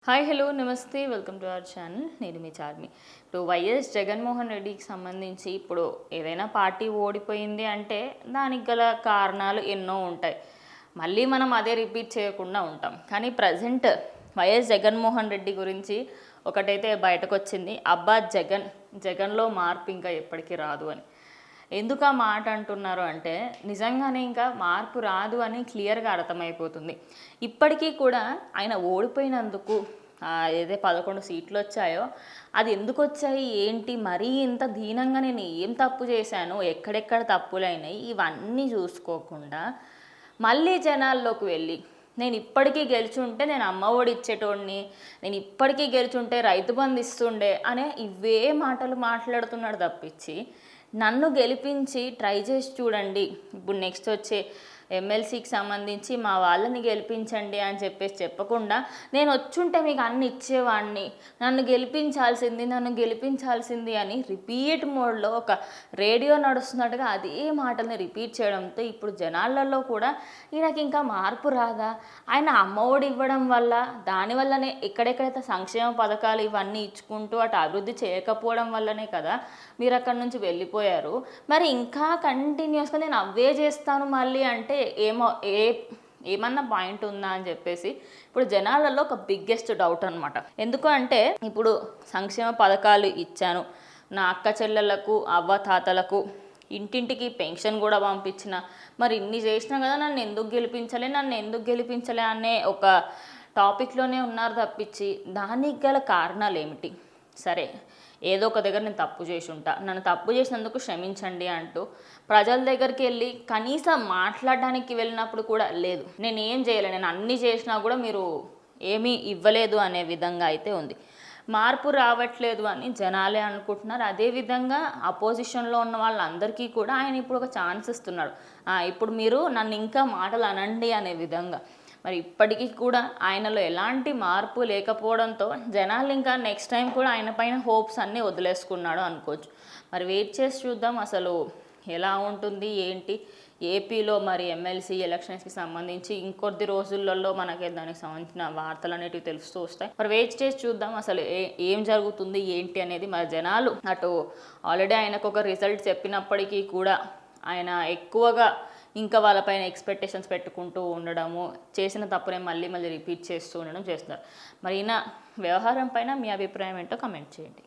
Hi hello నమస్తే welcome to our channel. నేను మీ చార్మి. ఇప్పుడు వైఎస్ జగన్మోహన్ రెడ్డికి సంబంధించి ఇప్పుడు ఏదైనా పార్టీ ఓడిపోయింది అంటే దానికి గల కారణాలు ఎన్నో ఉంటాయి. మళ్ళీ మనం అదే రిపీట్ చేయకుండా ఉంటాం. కానీ ప్రజెంట్ వైఎస్ జగన్మోహన్ రెడ్డి గురించి ఒకటైతే బయటకు వచ్చింది, అబ్బా జగన్లో మార్పు ఇంకా ఎప్పటికీ రాదు అని. ఎందుకు ఆ మాట అంటున్నారు అంటే నిజంగానే ఇంకా మార్పు రాదు అని క్లియర్గా అర్థమైపోతుంది. ఇప్పటికీ కూడా ఆయన ఓడిపోయినందుకు ఏదైతే 11 సీట్లు వచ్చాయో అది ఎందుకు వచ్చాయి ఏంటి, మరీ ఇంత దీనంగా నేను ఏం తప్పు చేశాను, ఎక్కడెక్కడ తప్పులైనాయి ఇవన్నీ చూసుకోకుండా మళ్ళీ జనాల్లోకి వెళ్ళి నేను ఇప్పటికీ గెలుచుంటే నేను అమ్మఒడి ఇచ్చేటోడిని, నేను ఇప్పటికీ గెలుచుంటే రైతు బంధు ఇస్తుండే అనే ఇవే మాటలు మాట్లాడుతున్నాడు తప్పించి నన్ను గెలిపించి ట్రై చేసి చూడండి, ఇప్పుడు నెక్స్ట్ వచ్చే ఎమ్మెల్సీకి సంబంధించి మా వాళ్ళని గెలిపించండి అని చెప్పేసి చెప్పకుండా నేను వచ్చుంటే మీకు అన్ని ఇచ్చేవాడిని, నన్ను గెలిపించాల్సింది అని రిపీట్ మోడ్లో ఒక రేడియో నడుస్తున్నట్టుగా అదే మాటల్ని రిపీట్ చేయడంతో ఇప్పుడు జనాలలో కూడా ఈయనకి ఇంకా మార్పు రాదా, ఆయన అమ్మఒడి ఇవ్వడం వల్ల దానివల్లనే ఎక్కడెక్కడైతే సంక్షేమ పథకాలు ఇవన్నీ ఇచ్చుకుంటూ అటు అభివృద్ధి చేయకపోవడం వల్లనే కదా మీరు అక్కడి నుంచి వెళ్ళిపోయారు, మరి ఇంకా కంటిన్యూస్గా నేను అవే చేస్తాను మళ్ళీ అంటే ఏమన్నా పాయింట్ ఉందా అని చెప్పేసి ఇప్పుడు జనాలలో ఒక బిగ్గెస్ట్ డౌట్ అనమాట. ఎందుకు అంటే ఇప్పుడు సంక్షేమ పథకాలు ఇచ్చాను, నా అక్క చెల్లెళ్ళకు అవ్వ తాతలకు ఇంటింటికి పెన్షన్ కూడా పంపించిన, మరి ఇన్ని చేసినా కదా నన్ను ఎందుకు గెలిపించలే అనే ఒక టాపిక్లోనే ఉన్నారు తప్పించి దానికి గల కారణాలు ఏమిటి? సరే ఏదో ఒక దగ్గర నేను తప్పు చేసి ఉంటా, నన్ను తప్పు చేసినందుకు క్షమించండి అంటూ ప్రజల దగ్గరికి వెళ్ళి కనీసం మాట్లాడడానికి వెళ్ళినప్పుడు కూడా లేదు, నేను ఏం చేయలేదు, నేను అన్నీ చేసినా కూడా మీరు ఏమీ ఇవ్వలేదు అనే విధంగా అయితే ఉంది. మార్పు రావట్లేదు అని జనాలే అనుకుంటున్నారు. అదేవిధంగా అపోజిషన్లో ఉన్న వాళ్ళందరికీ కూడా ఆయన ఇప్పుడు ఒక ఛాన్స్ ఇస్తున్నాడు, ఇప్పుడు మీరు నన్ను ఇంకా మాటలు అనండి అనే విధంగా. మరి ఇప్పటికీ కూడా ఆయనలో ఎలాంటి మార్పు లేకపోవడంతో జనాలు ఇంకా నెక్స్ట్ టైం కూడా ఆయన పైన హోప్స్ అన్నీ వదిలేసుకున్నాడు అనుకోవచ్చు. మరి వెయిట్ చేసి చూద్దాం అసలు ఎలా ఉంటుంది ఏంటి. ఏపీలో మరి ఎమ్మెల్సీ ఎలక్షన్స్కి సంబంధించి ఇంకొద్ది రోజులలో మనకి దానికి సంబంధించిన వార్తలు అనేటివి తెలుస్తూ వస్తాయి. మరి వెయిట్ చేసి చూద్దాం అసలు ఏం జరుగుతుంది ఏంటి అనేది. మరి జనాలు అటు ఆల్రెడీ ఆయనకు ఒక రిజల్ట్ చెప్పినప్పటికీ కూడా ఆయన ఎక్కువగా ఇంకా వాళ్ళపైన ఎక్స్పెక్టేషన్స్ పెట్టుకుంటూ ఉండడము, చేసిన తప్పునే మళ్ళీ రిపీట్ చేస్తూ ఉండడం చేస్తున్నారు. మరి ఈయన వ్యవహారం పైన మీ అభిప్రాయం ఏంటో కమెంట్ చేయండి.